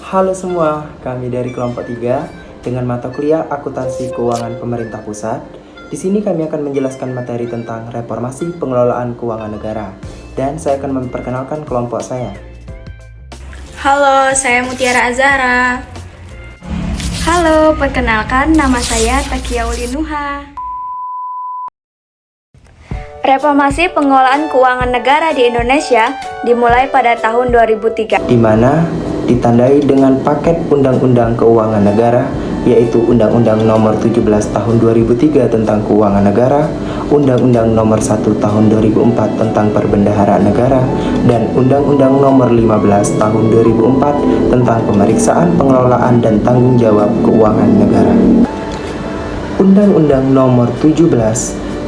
Halo semua, kami dari kelompok 3 dengan mata kuliah Akuntansi Keuangan Pemerintah Pusat. Di sini kami akan menjelaskan materi tentang reformasi pengelolaan keuangan negara. Dan saya akan memperkenalkan kelompok saya. Halo, saya Mutiara Azhara. Halo, perkenalkan nama saya Takia Ulinuha. Reformasi pengelolaan keuangan negara di Indonesia dimulai pada tahun 2003, Di mana ditandai dengan paket Undang-Undang Keuangan Negara, yaitu Undang-Undang Nomor 17 Tahun 2003 tentang Keuangan Negara, Undang-Undang Nomor 1 Tahun 2004 tentang Perbendaharaan Negara, dan Undang-Undang Nomor 15 Tahun 2004 tentang Pemeriksaan Pengelolaan dan Tanggung Jawab Keuangan Negara. Undang-Undang Nomor 17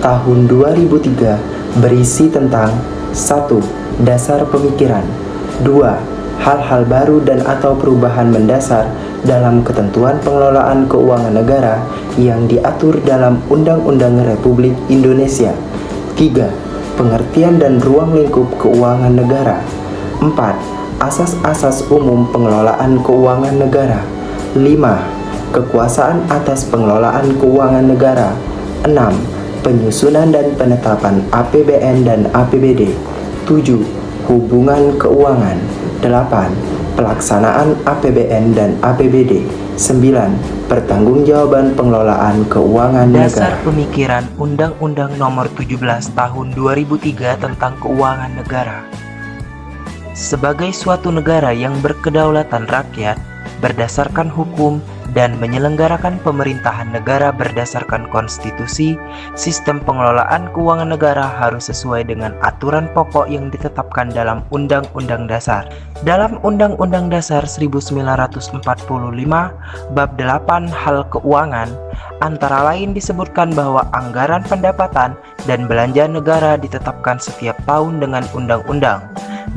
Tahun 2003 berisi tentang 1. Dasar pemikiran. 2. Hal-hal baru dan atau perubahan mendasar dalam ketentuan pengelolaan keuangan negara yang diatur dalam Undang-Undang Republik Indonesia. 3. Pengertian dan ruang lingkup keuangan negara. 4. Asas-asas umum pengelolaan keuangan negara. 5. Kekuasaan atas pengelolaan keuangan negara. 6. Penyusunan dan penetapan APBN dan APBD. 7. Hubungan keuangan. 8. Pelaksanaan APBN dan APBD. 9. Pertanggungjawaban pengelolaan keuangan negara. Dasar pemikiran Undang-Undang Nomor 17 Tahun 2003 tentang Keuangan Negara. Sebagai suatu negara yang berkedaulatan rakyat, berdasarkan hukum, dan menyelenggarakan pemerintahan negara berdasarkan konstitusi, sistem pengelolaan keuangan negara harus sesuai dengan aturan pokok yang ditetapkan dalam Undang-Undang Dasar. Dalam Undang-Undang Dasar 1945, Bab 8 Hal Keuangan, antara lain disebutkan bahwa anggaran pendapatan dan belanja negara ditetapkan setiap tahun dengan undang-undang,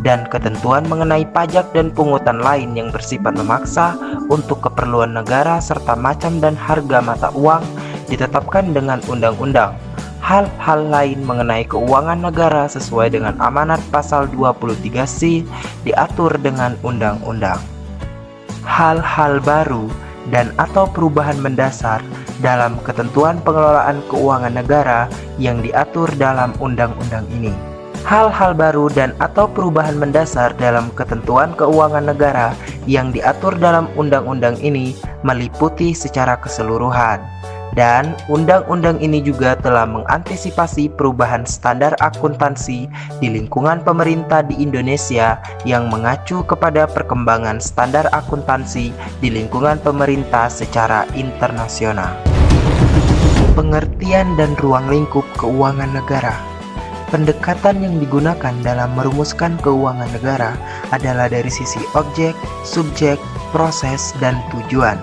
dan ketentuan mengenai pajak dan pungutan lain yang bersifat memaksa untuk keperluan negara serta macam dan harga mata uang ditetapkan dengan undang-undang. Hal-hal lain mengenai keuangan negara sesuai dengan amanat pasal 23C diatur dengan undang-undang. Hal-hal baru dan atau perubahan mendasar dalam ketentuan pengelolaan keuangan negara yang diatur dalam undang-undang ini. Hal-hal baru dan atau perubahan mendasar dalam ketentuan keuangan negara yang diatur dalam undang-undang ini meliputi secara keseluruhan. Dan undang-undang ini juga telah mengantisipasi perubahan standar akuntansi di lingkungan pemerintah di Indonesia yang mengacu kepada perkembangan standar akuntansi di lingkungan pemerintah secara internasional. Pengertian dan ruang lingkup keuangan negara. Pendekatan yang digunakan dalam merumuskan keuangan negara adalah dari sisi objek, subjek, proses, dan tujuan.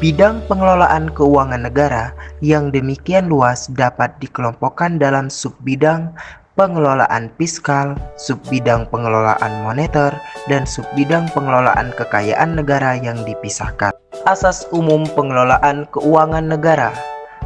Bidang pengelolaan keuangan negara yang demikian luas dapat dikelompokkan dalam subbidang pengelolaan fiskal, subbidang pengelolaan moneter, dan subbidang pengelolaan kekayaan negara yang dipisahkan. Asas umum pengelolaan keuangan negara.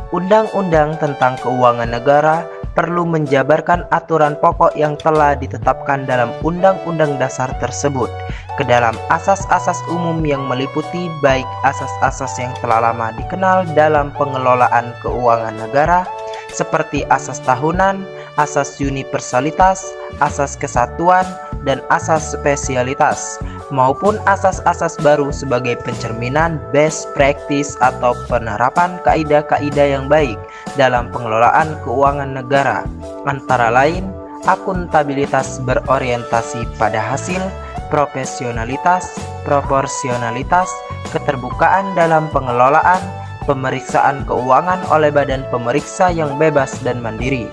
Undang-undang tentang keuangan negara perlu menjabarkan aturan pokok yang telah ditetapkan dalam Undang-Undang Dasar tersebut ke dalam asas-asas umum yang meliputi baik asas-asas yang telah lama dikenal dalam pengelolaan keuangan negara seperti asas tahunan, asas universalitas, asas kesatuan, dan asas spesialitas, maupun asas-asas baru sebagai pencerminan best practice atau penerapan kaidah-kaidah yang baik dalam pengelolaan keuangan negara, antara lain akuntabilitas berorientasi pada hasil, profesionalitas, proporsionalitas, keterbukaan dalam pengelolaan, pemeriksaan keuangan oleh badan pemeriksa yang bebas dan mandiri.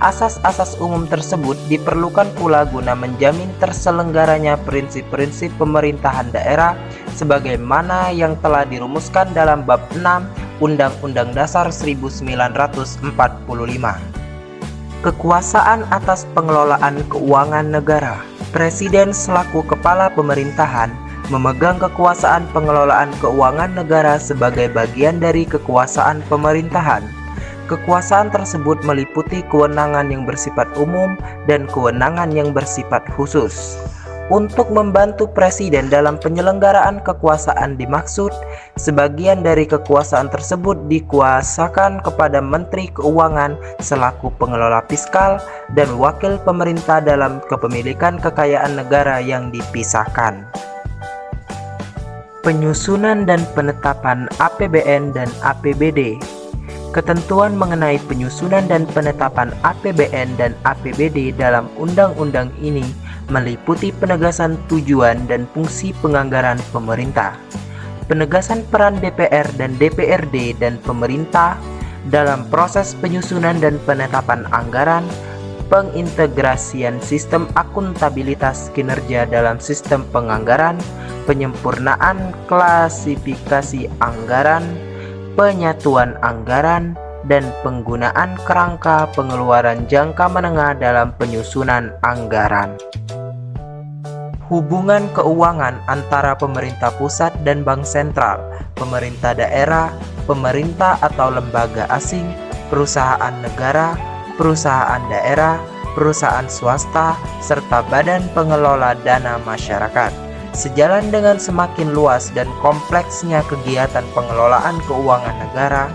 Asas-asas umum tersebut diperlukan pula guna menjamin terselenggaranya prinsip-prinsip pemerintahan daerah sebagaimana yang telah dirumuskan dalam Bab 6 Undang-Undang Dasar 1945. Kekuasaan atas pengelolaan keuangan negara. Presiden selaku kepala pemerintahan memegang kekuasaan pengelolaan keuangan negara sebagai bagian dari kekuasaan pemerintahan. Kekuasaan tersebut meliputi kewenangan yang bersifat umum dan kewenangan yang bersifat khusus. untuk membantu presiden dalam penyelenggaraan kekuasaan dimaksud, sebagian dari kekuasaan tersebut dikuasakan kepada Menteri Keuangan selaku pengelola fiskal dan wakil pemerintah dalam kepemilikan kekayaan negara yang dipisahkan. Penyusunan dan penetapan APBN dan APBD. Ketentuan mengenai penyusunan dan penetapan APBN dan APBD dalam undang-undang ini meliputi penegasan tujuan dan fungsi penganggaran pemerintah, penegasan peran DPR dan DPRD dan pemerintah dalam proses penyusunan dan penetapan anggaran, pengintegrasian sistem akuntabilitas kinerja dalam sistem penganggaran, penyempurnaan klasifikasi anggaran, penyatuan anggaran, dan penggunaan kerangka pengeluaran jangka menengah dalam penyusunan anggaran. Hubungan keuangan antara pemerintah pusat dan bank sentral, pemerintah daerah, pemerintah atau lembaga asing, perusahaan negara, perusahaan daerah, perusahaan swasta, serta badan pengelola dana masyarakat. Sejalan dengan semakin luas dan kompleksnya kegiatan pengelolaan keuangan negara,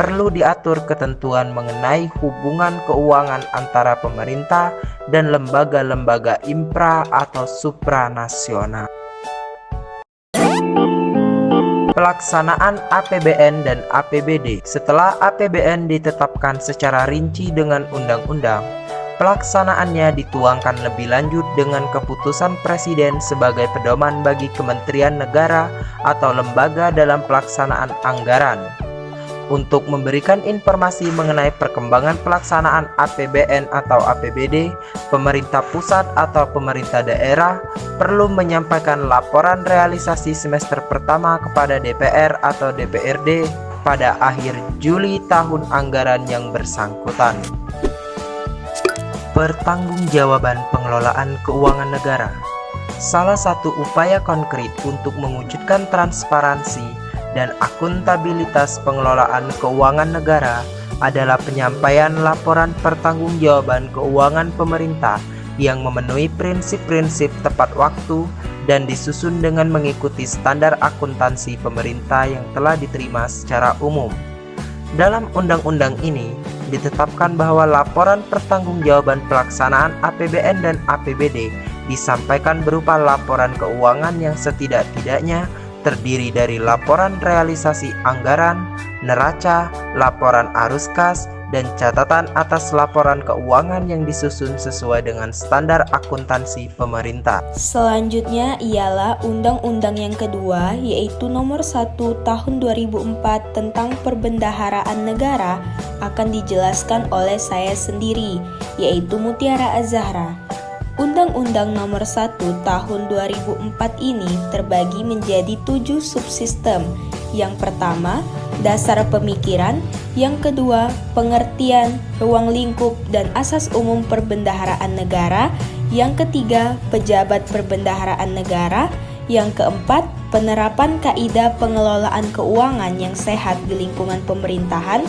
perlu diatur ketentuan mengenai hubungan keuangan antara pemerintah dan lembaga-lembaga infra atau supranasional. Pelaksanaan APBN dan APBD. Setelah APBN ditetapkan secara rinci dengan undang-undang, pelaksanaannya dituangkan lebih lanjut dengan keputusan Presiden sebagai pedoman bagi kementerian negara atau lembaga dalam pelaksanaan anggaran. Untuk memberikan informasi mengenai perkembangan pelaksanaan APBN atau APBD, pemerintah pusat atau pemerintah daerah perlu menyampaikan laporan realisasi semester pertama kepada DPR atau DPRD pada akhir Juli tahun anggaran yang bersangkutan. Pertanggungjawaban pengelolaan keuangan negara. Salah satu upaya konkret untuk mewujudkan transparansi dan akuntabilitas pengelolaan keuangan negara adalah penyampaian laporan pertanggungjawaban keuangan pemerintah yang memenuhi prinsip-prinsip tepat waktu dan disusun dengan mengikuti standar akuntansi pemerintah yang telah diterima secara umum. Dalam undang-undang ini ditetapkan bahwa laporan pertanggungjawaban pelaksanaan APBN dan APBD disampaikan berupa laporan keuangan yang setidak-tidaknya terdiri dari laporan realisasi anggaran, neraca, laporan arus kas, dan catatan atas laporan keuangan yang disusun sesuai dengan standar akuntansi pemerintah. Selanjutnya ialah Undang-Undang yang kedua, yaitu Nomor 1 Tahun 2004 tentang Perbendaharaan Negara, akan dijelaskan oleh saya sendiri, yaitu Mutiara Azahra. Undang-Undang Nomor 1 Tahun 2004 ini terbagi menjadi 7 subsistem. Yang pertama, dasar pemikiran. Yang kedua, pengertian, ruang lingkup, dan asas umum perbendaharaan negara. Yang ketiga, pejabat perbendaharaan negara. Yang keempat, penerapan kaidah pengelolaan keuangan yang sehat di lingkungan pemerintahan.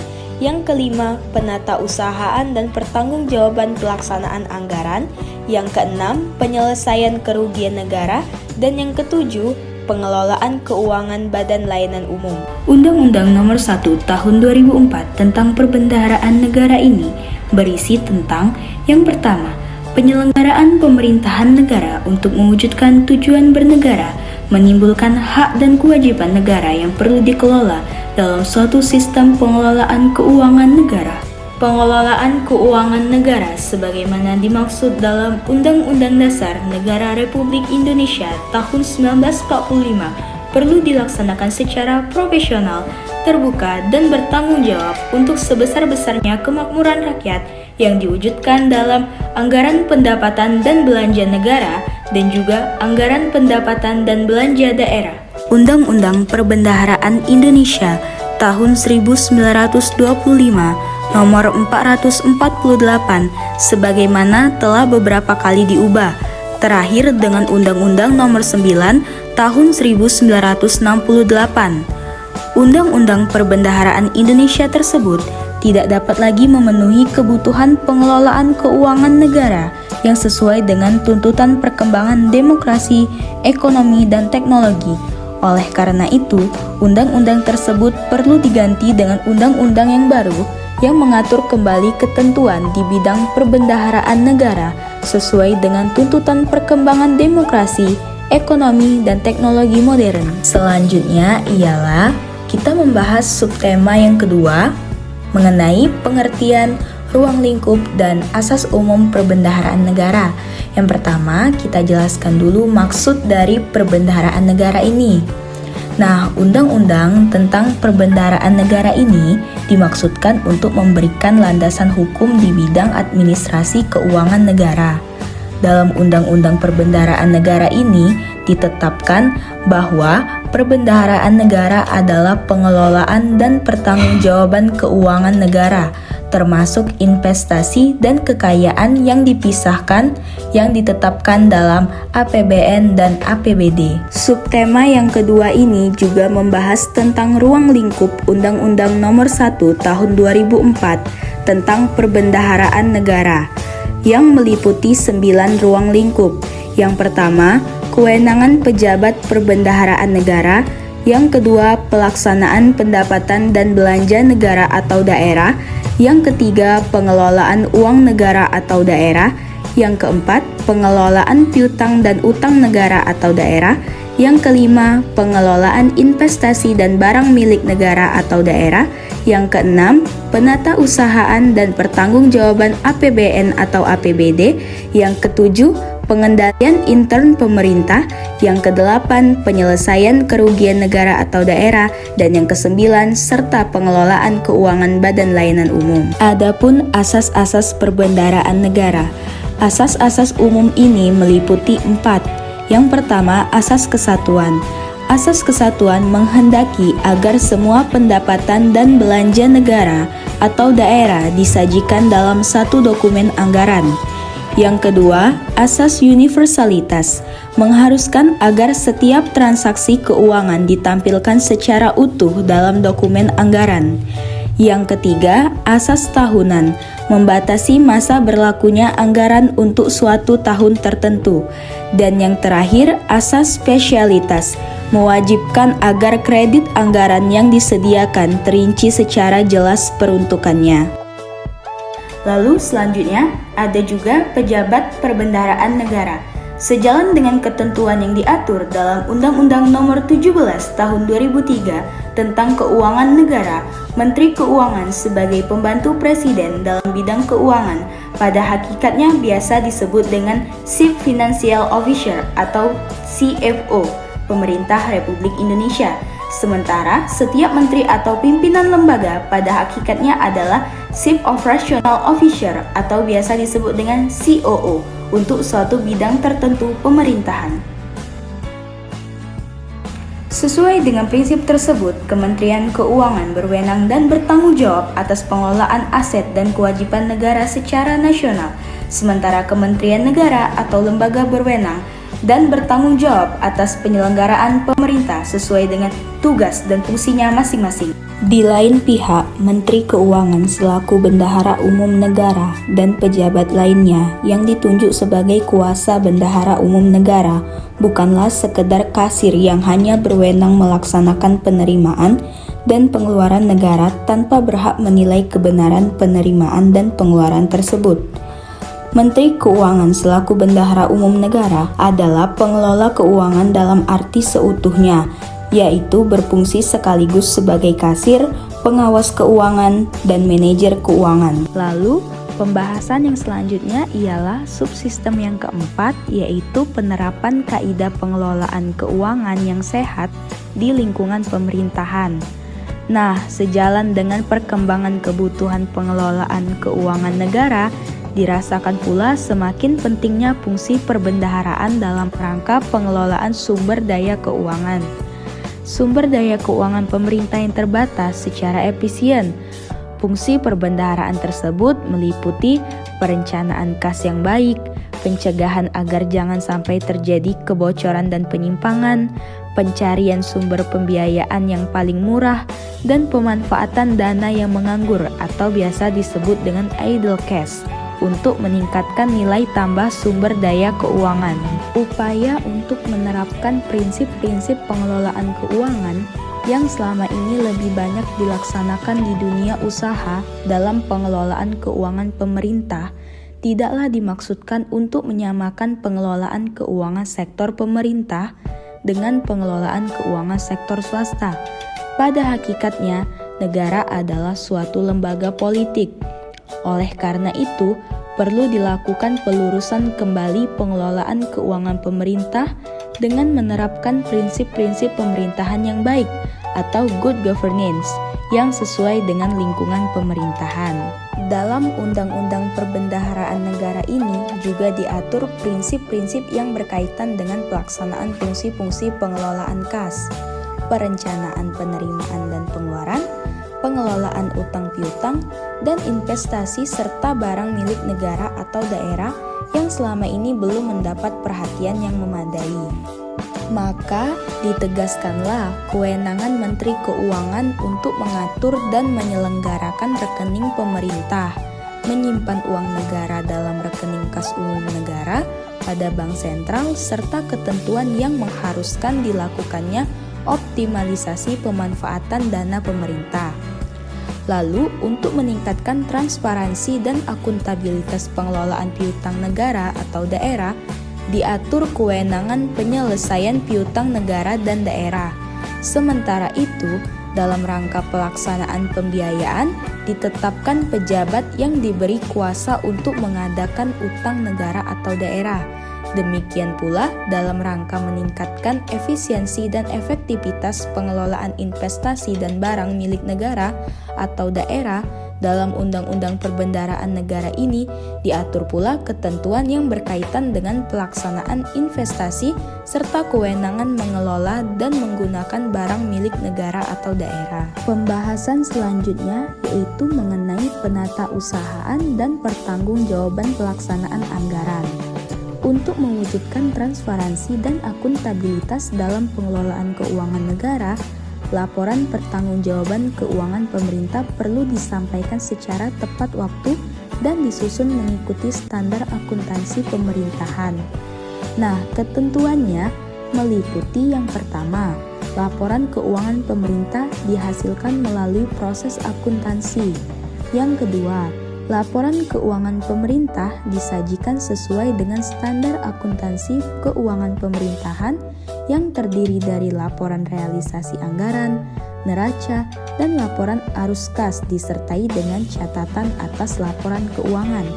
Yang kelima, penatausahaan dan pertanggungjawaban pelaksanaan anggaran. Yang keenam, penyelesaian kerugian negara. Dan yang ketujuh, pengelolaan keuangan badan layanan umum. Undang-Undang Nomor 1 Tahun 2004 tentang Perbendaharaan Negara ini berisi tentang yang pertama, penyelenggaraan pemerintahan negara untuk mewujudkan tujuan bernegara, menimbulkan hak dan kewajiban negara yang perlu dikelola dalam suatu sistem pengelolaan keuangan negara. Pengelolaan keuangan negara sebagaimana dimaksud dalam Undang-Undang Dasar Negara Republik Indonesia tahun 1945 perlu dilaksanakan secara profesional, terbuka, dan bertanggung jawab untuk sebesar-besarnya kemakmuran rakyat yang diwujudkan dalam anggaran pendapatan dan belanja negara dan juga anggaran pendapatan dan belanja daerah. Undang-Undang Perbendaharaan Indonesia tahun 1925 Nomor 448 sebagaimana telah beberapa kali diubah, terakhir dengan Undang-Undang Nomor 9 Tahun 1968. Undang-Undang Perbendaharaan Indonesia tersebut tidak dapat lagi memenuhi kebutuhan pengelolaan keuangan negara yang sesuai dengan tuntutan perkembangan demokrasi, ekonomi, dan teknologi. Oleh karena itu, undang-undang tersebut perlu diganti dengan undang-undang yang baru yang mengatur kembali ketentuan di bidang perbendaharaan negara sesuai dengan tuntutan perkembangan demokrasi, ekonomi, dan teknologi modern. Selanjutnya ialah kita membahas subtema yang kedua mengenai pengertian ruang lingkup dan asas umum perbendaharaan negara. Yang pertama, kita jelaskan dulu maksud dari perbendaharaan negara ini. Nah, undang-undang tentang perbendaharaan negara ini dimaksudkan untuk memberikan landasan hukum di bidang administrasi keuangan negara. Dalam undang-undang perbendaharaan negara ini ditetapkan bahwa perbendaharaan negara adalah pengelolaan dan pertanggungjawaban keuangan negara, termasuk investasi dan kekayaan yang dipisahkan yang ditetapkan dalam APBN dan APBD. Subtema yang kedua ini juga membahas tentang ruang lingkup Undang-Undang Nomor 1 Tahun 2004 tentang perbendaharaan negara yang meliputi 9 ruang lingkup. Yang pertama, kewenangan pejabat perbendaharaan negara. Yang kedua, pelaksanaan pendapatan dan belanja negara atau daerah. Yang ketiga, pengelolaan uang negara atau daerah. Yang keempat, pengelolaan piutang dan utang negara atau daerah. Yang kelima, pengelolaan investasi dan barang milik negara atau daerah. Yang keenam, penata usahaan dan pertanggungjawaban APBN atau APBD. Yang ketujuh, pengendalian intern pemerintah. Yang kedelapan, penyelesaian kerugian negara atau daerah. Dan yang kesembilan, serta pengelolaan keuangan badan layanan umum. Adapun asas-asas perbendaharaan negara. Asas-asas umum ini meliputi 4. Yang pertama, asas kesatuan. Asas kesatuan menghendaki agar semua pendapatan dan belanja negara atau daerah disajikan dalam satu dokumen anggaran. Yang kedua, asas universalitas mengharuskan agar setiap transaksi keuangan ditampilkan secara utuh dalam dokumen anggaran. Yang ketiga, asas tahunan membatasi masa berlakunya anggaran untuk suatu tahun tertentu. Dan yang terakhir, asas spesialitas mewajibkan agar kredit anggaran yang disediakan terinci secara jelas peruntukannya. Lalu selanjutnya ada juga pejabat perbendaharaan negara. Sejalan dengan ketentuan yang diatur dalam Undang-Undang Nomor 17 Tahun 2003 tentang Keuangan Negara, Menteri Keuangan sebagai pembantu Presiden dalam bidang keuangan pada hakikatnya biasa disebut dengan Chief Financial Officer atau CFO Pemerintah Republik Indonesia. Sementara setiap menteri atau pimpinan lembaga pada hakikatnya adalah Chief Operational Officer atau biasa disebut dengan COO untuk suatu bidang tertentu pemerintahan. Sesuai dengan prinsip tersebut, Kementerian Keuangan berwenang dan bertanggung jawab atas pengelolaan aset dan kewajiban negara secara nasional, sementara Kementerian Negara atau lembaga berwenang dan bertanggung jawab atas penyelenggaraan pemerintah sesuai dengan tugas dan fungsinya masing-masing. Di lain pihak, Menteri Keuangan selaku Bendahara Umum Negara dan pejabat lainnya yang ditunjuk sebagai kuasa Bendahara Umum Negara bukanlah sekedar kasir yang hanya berwenang melaksanakan penerimaan dan pengeluaran negara tanpa berhak menilai kebenaran penerimaan dan pengeluaran tersebut. Menteri Keuangan selaku Bendahara Umum Negara adalah pengelola keuangan dalam arti seutuhnya, yaitu berfungsi sekaligus sebagai kasir, pengawas keuangan, dan manajer keuangan. Lalu, pembahasan yang selanjutnya ialah subsistem yang keempat, yaitu penerapan kaidah pengelolaan keuangan yang sehat di lingkungan pemerintahan. Nah, sejalan dengan perkembangan kebutuhan pengelolaan keuangan negara, dirasakan pula semakin pentingnya fungsi perbendaharaan dalam rangka pengelolaan sumber daya keuangan. Sumber daya keuangan pemerintah yang terbatas secara efisien. Fungsi perbendaharaan tersebut meliputi perencanaan kas yang baik, pencegahan agar jangan sampai terjadi kebocoran dan penyimpangan, pencarian sumber pembiayaan yang paling murah, dan pemanfaatan dana yang menganggur atau biasa disebut dengan idle cash. untuk meningkatkan nilai tambah sumber daya keuangan. Upaya untuk menerapkan prinsip-prinsip pengelolaan keuangan yang selama ini lebih banyak dilaksanakan di dunia usaha dalam pengelolaan keuangan pemerintah tidaklah dimaksudkan untuk menyamakan pengelolaan keuangan sektor pemerintah dengan pengelolaan keuangan sektor swasta. Pada hakikatnya, negara adalah suatu lembaga politik. Oleh karena itu, perlu dilakukan pelurusan kembali pengelolaan keuangan pemerintah dengan menerapkan prinsip-prinsip pemerintahan yang baik atau good governance yang sesuai dengan lingkungan pemerintahan. Dalam Undang-Undang Perbendaharaan Negara ini juga diatur prinsip-prinsip yang berkaitan dengan pelaksanaan fungsi-fungsi pengelolaan kas, perencanaan penerimaan dan pengeluaran, pengelolaan utang piutang, dan investasi serta barang milik negara atau daerah yang selama ini belum mendapat perhatian yang memadai. Maka ditegaskanlah kewenangan Menteri Keuangan untuk mengatur dan menyelenggarakan rekening pemerintah, menyimpan uang negara dalam rekening kas umum negara pada bank sentral, serta ketentuan yang mengharuskan dilakukannya optimalisasi pemanfaatan dana pemerintah. Lalu, untuk meningkatkan transparansi dan akuntabilitas pengelolaan piutang negara atau daerah, diatur kewenangan penyelesaian piutang negara dan daerah. Sementara itu, dalam rangka pelaksanaan pembiayaan, ditetapkan pejabat yang diberi kuasa untuk mengadakan utang negara atau daerah. Demikian pula dalam rangka meningkatkan efisiensi dan efektivitas pengelolaan investasi dan barang milik negara atau daerah, dalam Undang-Undang Perbendaharaan Negara ini diatur pula ketentuan yang berkaitan dengan pelaksanaan investasi serta kewenangan mengelola dan menggunakan barang milik negara atau daerah. Pembahasan selanjutnya yaitu mengenai penatausahaan dan pertanggungjawaban pelaksanaan anggaran. Untuk mewujudkan transparansi dan akuntabilitas dalam pengelolaan keuangan negara, laporan pertanggungjawaban keuangan pemerintah perlu disampaikan secara tepat waktu dan disusun mengikuti standar akuntansi pemerintahan. Nah, ketentuannya meliputi yang pertama, laporan keuangan pemerintah dihasilkan melalui proses akuntansi. Yang kedua, laporan keuangan pemerintah disajikan sesuai dengan standar akuntansi keuangan pemerintahan yang terdiri dari laporan realisasi anggaran, neraca, dan laporan arus kas disertai dengan catatan atas laporan keuangan.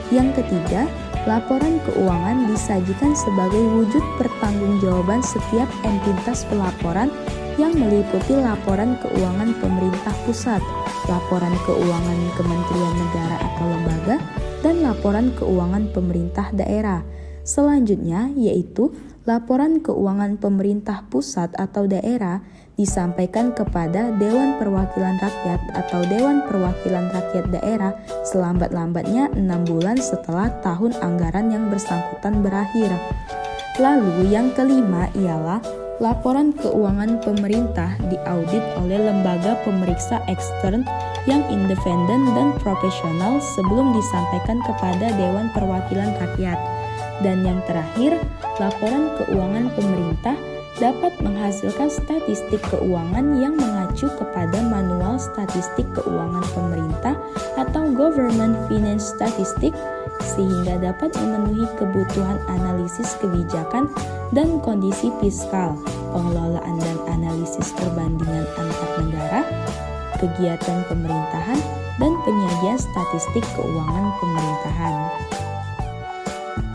Yang ketiga, laporan keuangan disajikan sebagai wujud pertanggungjawaban setiap entitas pelaporan yang meliputi laporan keuangan pemerintah pusat, laporan keuangan kementerian negara atau lembaga, dan laporan keuangan pemerintah daerah. Selanjutnya yaitu laporan keuangan pemerintah pusat atau daerah disampaikan kepada Dewan Perwakilan Rakyat atau Dewan Perwakilan Rakyat Daerah selambat-lambatnya 6 bulan setelah tahun anggaran yang bersangkutan berakhir. Lalu yang kelima ialah laporan keuangan pemerintah diaudit oleh lembaga pemeriksa ekstern yang independen dan profesional sebelum disampaikan kepada Dewan Perwakilan Rakyat. Dan yang terakhir, laporan keuangan pemerintah dapat menghasilkan statistik keuangan yang mengacu kepada Manual Statistik Keuangan Pemerintah atau Government Finance Statistic, sehingga dapat memenuhi kebutuhan analisis kebijakan dan kondisi fiskal, pengelolaan dan analisis perbandingan antar negara, kegiatan pemerintahan, dan penyajian statistik keuangan pemerintahan.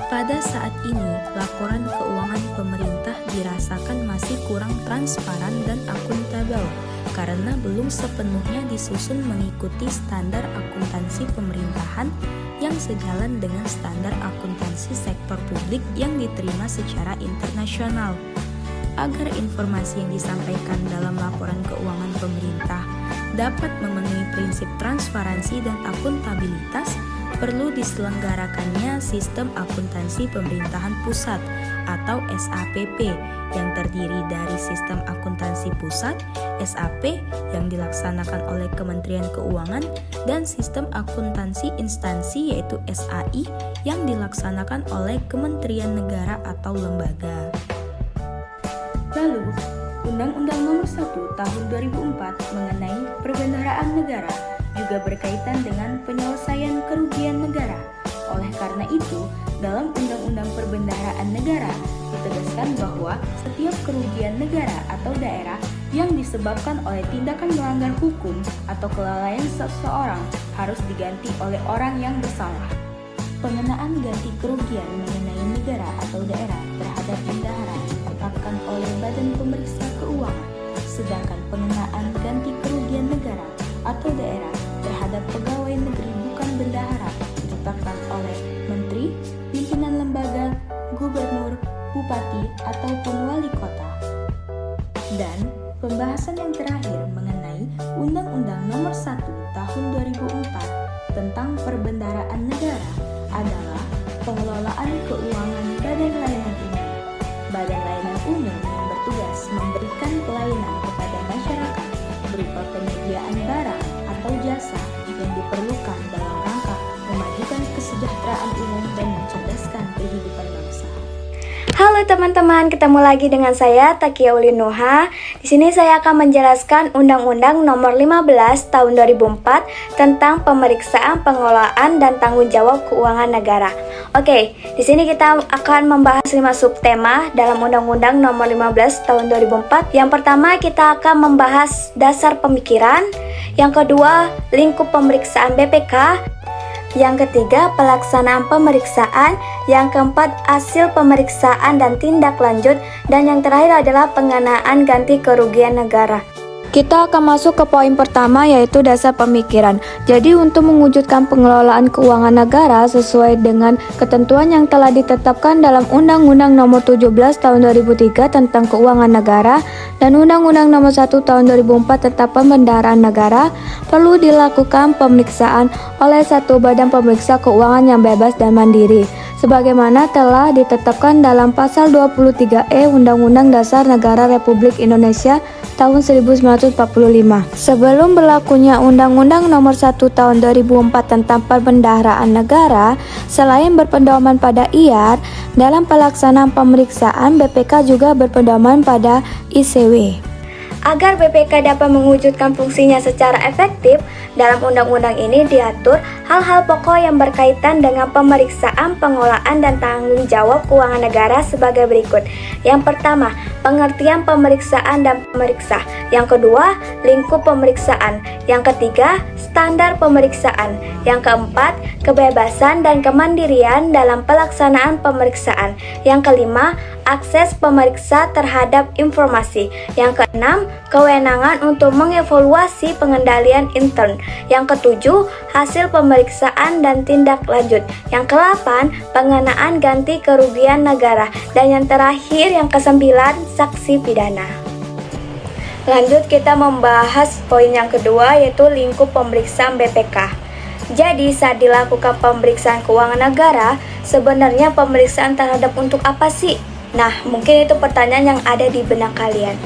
Pada saat ini, laporan keuangan pemerintah dirasakan masih kurang transparan dan akuntabel karena belum sepenuhnya disusun mengikuti standar akuntansi pemerintahan yang sejalan dengan standar akuntansi sektor publik yang diterima secara internasional. Agar informasi yang disampaikan dalam laporan keuangan pemerintah dapat memenuhi prinsip transparansi dan akuntabilitas, perlu diselenggarakannya Sistem Akuntansi Pemerintahan Pusat atau SAPP yang terdiri dari Sistem Akuntansi Pusat (SAP) yang dilaksanakan oleh Kementerian Keuangan dan Sistem Akuntansi Instansi yaitu SAI yang dilaksanakan oleh Kementerian Negara atau lembaga. Lalu, Undang-Undang Nomor 1 Tahun 2004 mengenai perbendaharaan negara juga berkaitan dengan penyelesaian kerugian negara. Oleh karena itu, dalam Undang-Undang Perbendaharaan Negara ditegaskan bahwa setiap kerugian negara atau daerah yang disebabkan oleh tindakan melanggar hukum atau kelalaian seseorang harus diganti oleh orang yang bersalah. Pengenaan ganti kerugian mengenai negara atau daerah terhadap bendahara ditetapkan oleh Badan Pemeriksa Keuangan, sedangkan pengenaan ganti kerugian negara atau daerah terhadap pegawai negeri bukan bendahara ditetapkan oleh Menteri, pimpinan lembaga, gubernur, bupati, ataupun wali kota. Dan pembahasan yang terakhir mengenai Undang-Undang Nomor 1 Tahun 2004 tentang perbendaharaan negara adalah pengelolaan keuangan Badan Layanan Umum. Badan Layanan Umum yang bertugas memberikan pelayanan kepada masyarakat berupa penyediaan barang atau jasa yang diperlukan dalam rangka memajukan kesejahteraan umum dan mencerdaskan kehidupan bangsa. Halo teman-teman, ketemu lagi dengan saya Takia Ulinuha. Di sini saya akan menjelaskan Undang-Undang Nomor 15 Tahun 2004 tentang pemeriksaan, pengelolaan dan tanggung jawab keuangan negara. Oke, di sini kita akan membahas 5 subtema dalam Undang-Undang Nomor 15 Tahun 2004. Yang pertama, kita akan membahas dasar pemikiran. Yang kedua, lingkup pemeriksaan BPK. Yang ketiga, pelaksanaan pemeriksaan. Yang keempat, hasil pemeriksaan dan tindak lanjut. Dan yang terakhir adalah pengenaan ganti kerugian negara. Kita akan masuk ke poin pertama, yaitu dasar pemikiran. Jadi untuk mewujudkan pengelolaan keuangan negara sesuai dengan ketentuan yang telah ditetapkan dalam Undang-Undang Nomor 17 Tahun 2003 tentang Keuangan Negara dan Undang-Undang Nomor 1 Tahun 2004 tentang Pembendaharaan Negara, perlu dilakukan pemeriksaan oleh satu badan pemeriksa keuangan yang bebas dan mandiri, sebagaimana telah ditetapkan dalam Pasal 23E Undang-Undang Dasar Negara Republik Indonesia tahun 1945. Sebelum berlakunya Undang-Undang Nomor 1 Tahun 2004 tentang Perbendaharaan Negara, selain berpedoman pada IAR, dalam pelaksanaan pemeriksaan BPK juga berpedoman pada ICW. Agar BPK dapat mewujudkan fungsinya secara efektif, dalam undang-undang ini diatur hal-hal pokok yang berkaitan dengan pemeriksaan, pengelolaan, dan tanggung jawab keuangan negara sebagai berikut. Yang pertama, pengertian pemeriksaan dan pemeriksa. Yang kedua, lingkup pemeriksaan. Yang ketiga, standar pemeriksaan. Yang keempat, kebebasan dan kemandirian dalam pelaksanaan pemeriksaan. Yang kelima, akses pemeriksa terhadap informasi. Yang keenam, kewenangan untuk mengevaluasi pengendalian intern. Yang ketujuh, hasil pemeriksaan dan tindak lanjut. Yang kedelapan, pengenaan ganti kerugian negara. Dan yang terakhir, yang kesembilan, saksi pidana. Lanjut kita membahas poin yang kedua, yaitu lingkup pemeriksaan BPK. Jadi saat dilakukan pemeriksaan keuangan negara, sebenarnya pemeriksaan terhadap untuk apa sih? Nah, mungkin itu pertanyaan yang ada di benak kalian.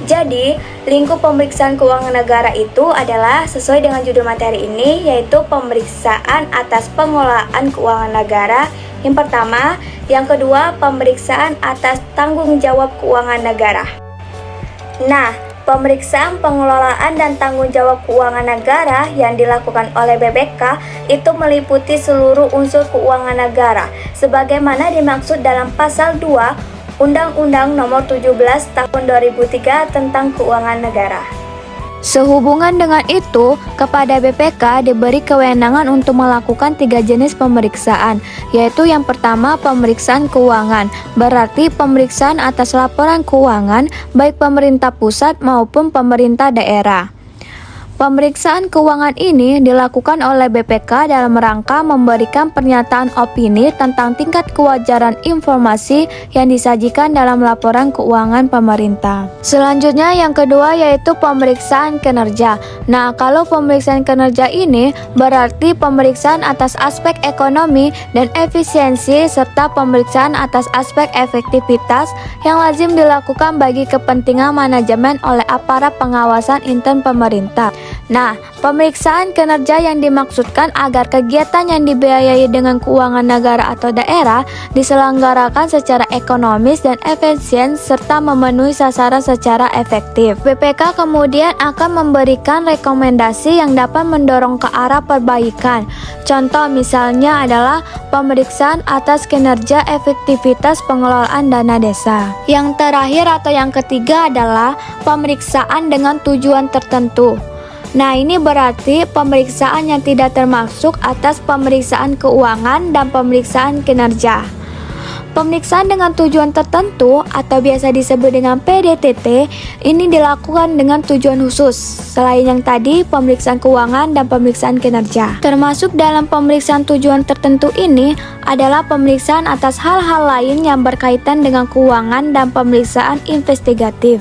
Jadi, lingkup pemeriksaan keuangan negara itu adalah sesuai dengan judul materi ini, yaitu pemeriksaan atas pengelolaan keuangan negara. Yang pertama, yang kedua, pemeriksaan atas tanggung jawab keuangan negara. Nah, pemeriksaan pengelolaan dan tanggung jawab keuangan negara yang dilakukan oleh BPK itu meliputi seluruh unsur keuangan negara, sebagaimana dimaksud dalam Pasal 2 Undang-Undang Nomor 17 Tahun 2003 tentang Keuangan Negara. Sehubungan dengan itu, kepada BPK diberi kewenangan untuk melakukan 3 jenis pemeriksaan, yaitu yang pertama pemeriksaan keuangan, berarti pemeriksaan atas laporan keuangan baik pemerintah pusat maupun pemerintah daerah. Pemeriksaan keuangan ini dilakukan oleh BPK dalam rangka memberikan pernyataan opini tentang tingkat kewajaran informasi yang disajikan dalam laporan keuangan pemerintah. Selanjutnya yang kedua yaitu pemeriksaan kinerja. Nah, kalau pemeriksaan kinerja ini berarti pemeriksaan atas aspek ekonomi dan efisiensi serta pemeriksaan atas aspek efektivitas yang lazim dilakukan bagi kepentingan manajemen oleh aparat pengawasan intern pemerintah. Nah, pemeriksaan kinerja yang dimaksudkan agar kegiatan yang dibiayai dengan keuangan negara atau daerah diselenggarakan secara ekonomis dan efisien serta memenuhi sasaran secara efektif. BPK kemudian akan memberikan rekomendasi yang dapat mendorong ke arah perbaikan. Contoh misalnya adalah pemeriksaan atas kinerja efektivitas pengelolaan dana desa. Yang terakhir atau yang ketiga adalah pemeriksaan dengan tujuan tertentu. Nah, ini berarti pemeriksaan yang tidak termasuk atas pemeriksaan keuangan dan pemeriksaan kinerja. Pemeriksaan dengan tujuan tertentu atau biasa disebut dengan PDTT ini dilakukan dengan tujuan khusus. Selain yang tadi, pemeriksaan keuangan dan pemeriksaan kinerja. Termasuk dalam pemeriksaan tujuan tertentu ini adalah pemeriksaan atas hal-hal lain yang berkaitan dengan keuangan dan pemeriksaan investigatif.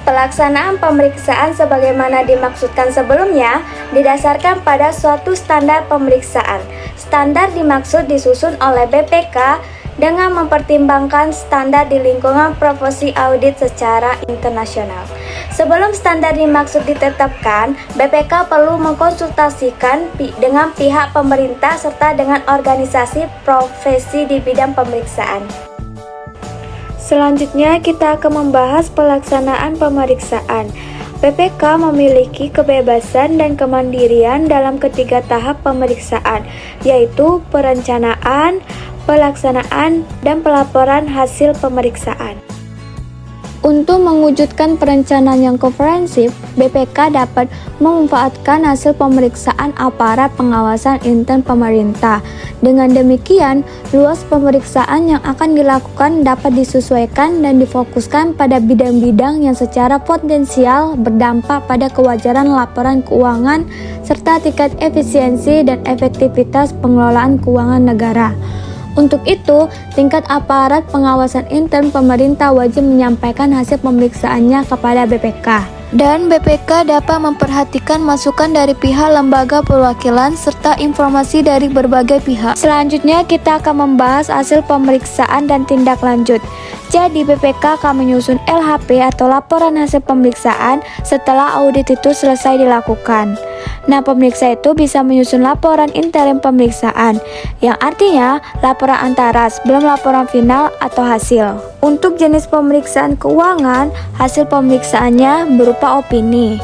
Pelaksanaan pemeriksaan sebagaimana dimaksudkan sebelumnya didasarkan pada suatu standar pemeriksaan. Standar dimaksud disusun oleh BPK dengan mempertimbangkan standar di lingkungan profesi audit secara internasional. Sebelum standar dimaksud ditetapkan, BPK perlu mengkonsultasikan dengan pihak pemerintah serta dengan organisasi profesi di bidang pemeriksaan. Selanjutnya kita akan membahas pelaksanaan pemeriksaan. BPK memiliki kebebasan dan kemandirian dalam ketiga tahap pemeriksaan, yaitu perencanaan, pelaksanaan, dan pelaporan hasil pemeriksaan. Untuk mewujudkan perencanaan yang komprehensif, BPK dapat memanfaatkan hasil pemeriksaan aparat pengawasan intern pemerintah. Dengan demikian, luas pemeriksaan yang akan dilakukan dapat disesuaikan dan difokuskan pada bidang-bidang yang secara potensial berdampak pada kewajaran laporan keuangan serta tingkat efisiensi dan efektivitas pengelolaan keuangan negara. Untuk itu, tingkat aparat pengawasan intern pemerintah wajib menyampaikan hasil pemeriksaannya kepada BPK. Dan BPK dapat memperhatikan masukan dari pihak lembaga perwakilan serta informasi dari berbagai pihak. Selanjutnya kita akan membahas hasil pemeriksaan dan tindak lanjut. Jadi BPK akan menyusun LHP atau laporan hasil pemeriksaan setelah audit itu selesai dilakukan. Nah, pemeriksa itu bisa menyusun laporan interim pemeriksaan, yang artinya laporan antara sebelum laporan final atau hasil. Untuk jenis pemeriksaan keuangan, hasil pemeriksaannya berupa opini.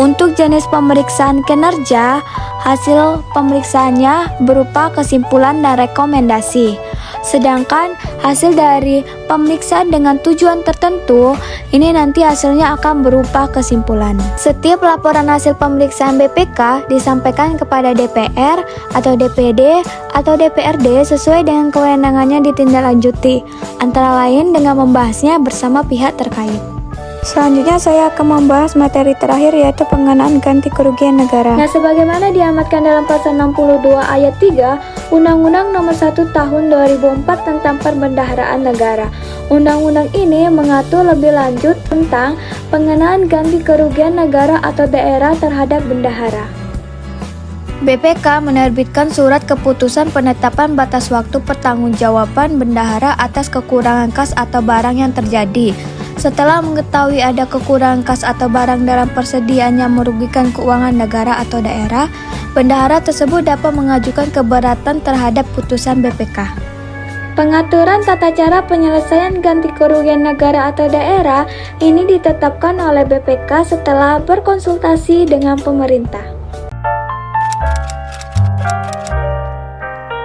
Untuk jenis pemeriksaan kinerja, hasil pemeriksaannya berupa kesimpulan dan rekomendasi. Sedangkan hasil dari pemeriksaan dengan tujuan tertentu, ini nanti hasilnya akan berupa kesimpulan. Setiap laporan hasil pemeriksaan BPK disampaikan kepada DPR atau DPD atau DPRD sesuai dengan kewenangannya ditindaklanjuti, antara lain dengan membahasnya bersama pihak terkait. Selanjutnya saya akan membahas materi terakhir yaitu pengenaan ganti kerugian negara. Nah, sebagaimana diamatkan dalam pasal 62 ayat 3 Undang-Undang Nomor 1 Tahun 2004 tentang Perbendaharaan Negara. Undang-undang ini mengatur lebih lanjut tentang pengenaan ganti kerugian negara atau daerah terhadap bendahara. BPK menerbitkan surat keputusan penetapan batas waktu pertanggungjawaban bendahara atas kekurangan kas atau barang yang terjadi. Setelah mengetahui ada kekurangan kas atau barang dalam persediaan yang merugikan keuangan negara atau daerah, bendahara tersebut dapat mengajukan keberatan terhadap putusan BPK. Pengaturan tata cara penyelesaian ganti kerugian negara atau daerah ini ditetapkan oleh BPK setelah berkonsultasi dengan pemerintah.